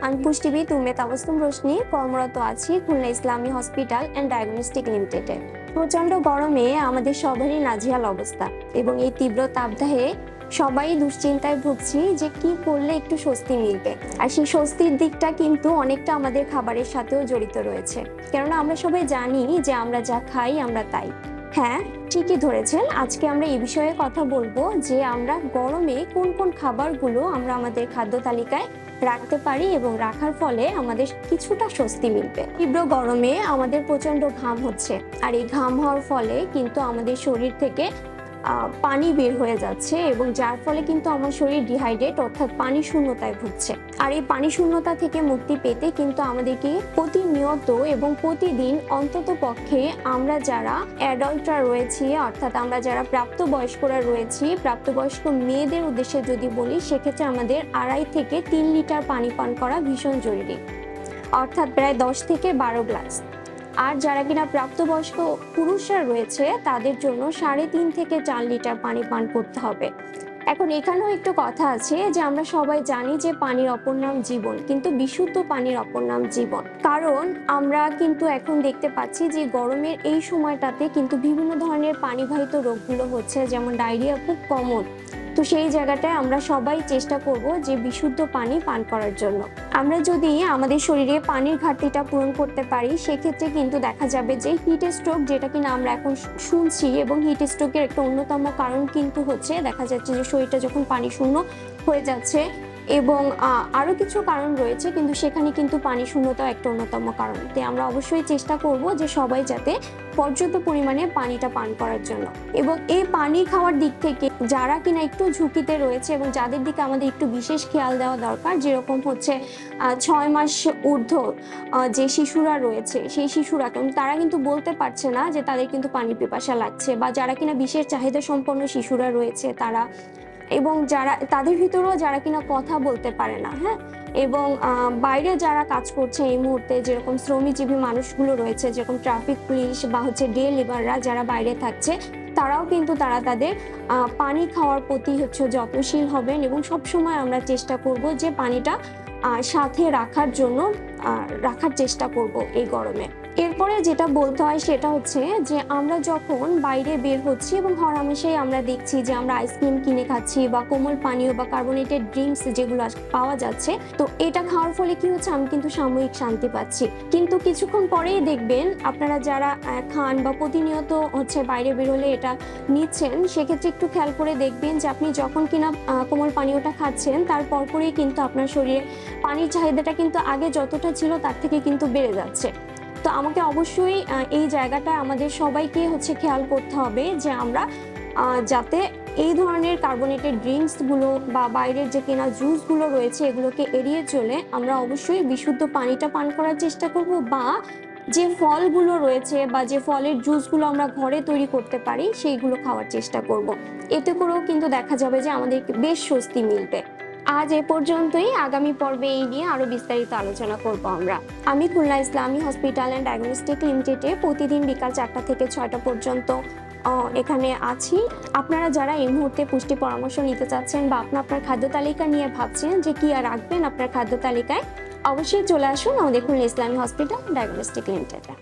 আমি পুষ্টিবিদ উম্মে তাবাসসুম রোশনি কর্মরত আছি খুলনা ইসলামী হসপিটাল অ্যান্ড ডায়াগনস্টিক লিমিটেডে। প্রচণ্ড গরমে আমাদের সবারই নাজেহাল অবস্থা এবং এই তীব্র তাপদাহে সবাই দুশ্চিন্তায় ভুগছি যে কি করলে একটু স্বস্তি মিলবে। আর সেই স্বস্তির দিকটা কিন্তু অনেকটা আমাদের খাবারের সাথেও জড়িত রয়েছে, কেননা আমরা সবাই জানি যে আমরা যা খাই আমরা তাই। হ্যাঁ, ঠিকই ধরেছেন। আজকে আমরা এই বিষয়ে কথা বলবো যে আমরা গরমে কোন কোন খাবারগুলো আমরা আমাদের খাদ্য তালিকায় রাখতে পারি এবং রাখার ফলে আমাদের কিছুটা স্বস্তি মিলবে। তীব্র গরমে আমাদের প্রচন্ড ঘাম হচ্ছে, আর এই ঘাম হওয়ার ফলে কিন্তু আমাদের শরীর থেকে পানি বের হয়ে যাচ্ছে এবং যার ফলে কিন্তু আমার শরীর ডিহাইড্রেট অর্থাৎ পানি শূন্যতায় ভুগছে। আর এই পানি শূন্যতা থেকে মুক্তি পেতে কিন্তু আমাদেরকে প্রতিনিয়ত এবং প্রতিদিন অন্তত পক্ষে আমরা যারা অ্যাডাল্টরা রয়েছি অর্থাৎ আমরা যারা প্রাপ্তবয়স্করা রয়েছি, প্রাপ্তবয়স্ক মেয়েদের উদ্দেশ্যে যদি বলি সেক্ষেত্রে আমাদের 2.5 থেকে 3 লিটার পানি পান করা ভীষণ জরুরি, অর্থাৎ প্রায় 10 থেকে 12 গ্লাস। আর যারা কিনা প্রাপ্তবয়স্ক পুরুষরা রয়েছে তাদের জন্য 3.5 থেকে 4 লিটার পানি পান করতে হবে। এখন এখানেও একটু কথা আছে যে আমরা সবাই জানি যে পানির অপর নাম জীবন, কিন্তু বিশুদ্ধ পানির অপর নাম জীবন। কারণ আমরা কিন্তু এখন দেখতে পাচ্ছি যে গরমের এই সময়টাতে কিন্তু বিভিন্ন ধরনের পানিবাহিত রোগগুলো হচ্ছে, যেমন ডায়রিয়া খুব কমন। তো সেই জায়গাটায় আমরা সবাই চেষ্টা করব যে বিশুদ্ধ পানি পান করার জন্য। আমরা যদি আমাদের শরীরে পানির ঘাটতিটা পূরণ করতে পারি সেক্ষেত্রে কিন্তু দেখা যাবে যে হিট স্ট্রোক, যেটা কিনা আমরা এখন শুনছি, এবং হিট স্ট্রোকের একটা অন্যতম কারণ কিন্তু হচ্ছে দেখা যাচ্ছে যে শরীরটা যখন পানি শূন্য হয়ে যাচ্ছে, এবং আরও কিছু কারণ রয়েছে, কিন্তু সেখানে কিন্তু পানি শূন্যতাও একটা অন্যতম কারণ। তাই আমরা অবশ্যই চেষ্টা করব যে সবাই যাতে পর্যাপ্ত পরিমাণে পানিটা পান করার জন্য। এবং এই পানি খাওয়ার দিক থেকে যারা কিনা একটু ঝুঁকিতে রয়েছে এবং যাদের দিকে আমাদের একটু বিশেষ খেয়াল দেওয়া দরকার, যেরকম হচ্ছে 6 মাস ঊর্ধ্ব যে শিশুরা রয়েছে সেই শিশুরা, তারা কিন্তু বলতে পারছে না যে তাদের কিন্তু পানির পিপাসা লাগছে, বা যারা কিনা বিশেষ চাহিদা সম্পন্ন শিশুরা রয়েছে তারা, এবং যারা তাদের ভিতরেও যারা কিনা কথা বলতে পারে না, হ্যাঁ, এবং বাইরে যারা কাজ করছে এই মুহূর্তে, যেরকম শ্রমজীবী মানুষগুলো রয়েছে, যেরকম ট্রাফিক পুলিশ বা হচ্ছে ডে লেবাররা যারা বাইরে থাকছে, তারাও কিন্তু তাদের পানি খাওয়ার প্রতি যত্নশীল হবেন এবং সবসময় আমরা চেষ্টা করব যে পানিটা সাথে রাখার চেষ্টা করব এই গরমে। এরপরে যেটা বলতে হয় সেটা হচ্ছে যে আমরা যখন বাইরে বের হচ্ছি এবং হরহামেশাই আমরা দেখছি যে আমরা আইসক্রিম কিনে খাচ্ছি বা কোমল পানীয় বা কার্বোনেটেড ড্রিঙ্কস যেগুলো পাওয়া যাচ্ছে, তো এটা খাওয়ার ফলে কি হচ্ছে, আমি কিন্তু সাময়িক শান্তি পাচ্ছি, কিন্তু কিছুক্ষণ পরেই দেখবেন আপনারা যারা খান বা প্রতিনিয়ত বাইরে বেরোলে এটা নিচ্ছেন, সেক্ষেত্রে একটু খেয়াল করে দেখবেন যে আপনি যখন কিনা কোমল পানীয়টা খাচ্ছেন তার পরপরই কিন্তু আপনার শরীরে পানির চাহিদাটা কিন্তু আগে যতটা ছিল তার থেকে কিন্তু বেড়ে যাচ্ছে। তো আমাকে অবশ্যই এই জায়গাটায় আমাদের সবাইকে খেয়াল করতে হবে যে আমরা যাতে এই ধরনের কার্বোনেটেড ড্রিঙ্কসগুলো বা বাইরের যে কেনা জুসগুলো রয়েছে এগুলোকে এড়িয়ে চলে আমরা অবশ্যই বিশুদ্ধ পানিটা পান করার চেষ্টা করব, বা যে ফলগুলো রয়েছে বা যে ফলের জুসগুলো আমরা ঘরে তৈরি করতে পারি সেইগুলো খাওয়ার চেষ্টা করব। এতে করেও কিন্তু দেখা যাবে যে আমাদের বেশ স্বস্তি মিলবে। আজ এ পর্যন্তই। আগামী পর্বে এই নিয়ে আরো বিস্তারিত আলোচনা করব আমরা। আমি খুলনা ইসলামী হসপিটাল অ্যান্ড ডায়াগনস্টিক লিমিটেডে প্রতিদিন বিকাল 4টা থেকে 6টা পর্যন্ত এখানে আছি। আপনারা যারা এই মুহূর্তে পুষ্টি পরামর্শ নিতে চাচ্ছেন বা আপনার খাদ্য তালিকা নিয়ে ভাবছেন যে কি আর রাখবেন আপনার খাদ্য তালিকায়, অবশ্যই চলে আসুন আমাদের খুলনা ইসলামী হসপিটাল ডায়াগনস্টিক লিমিটেডে।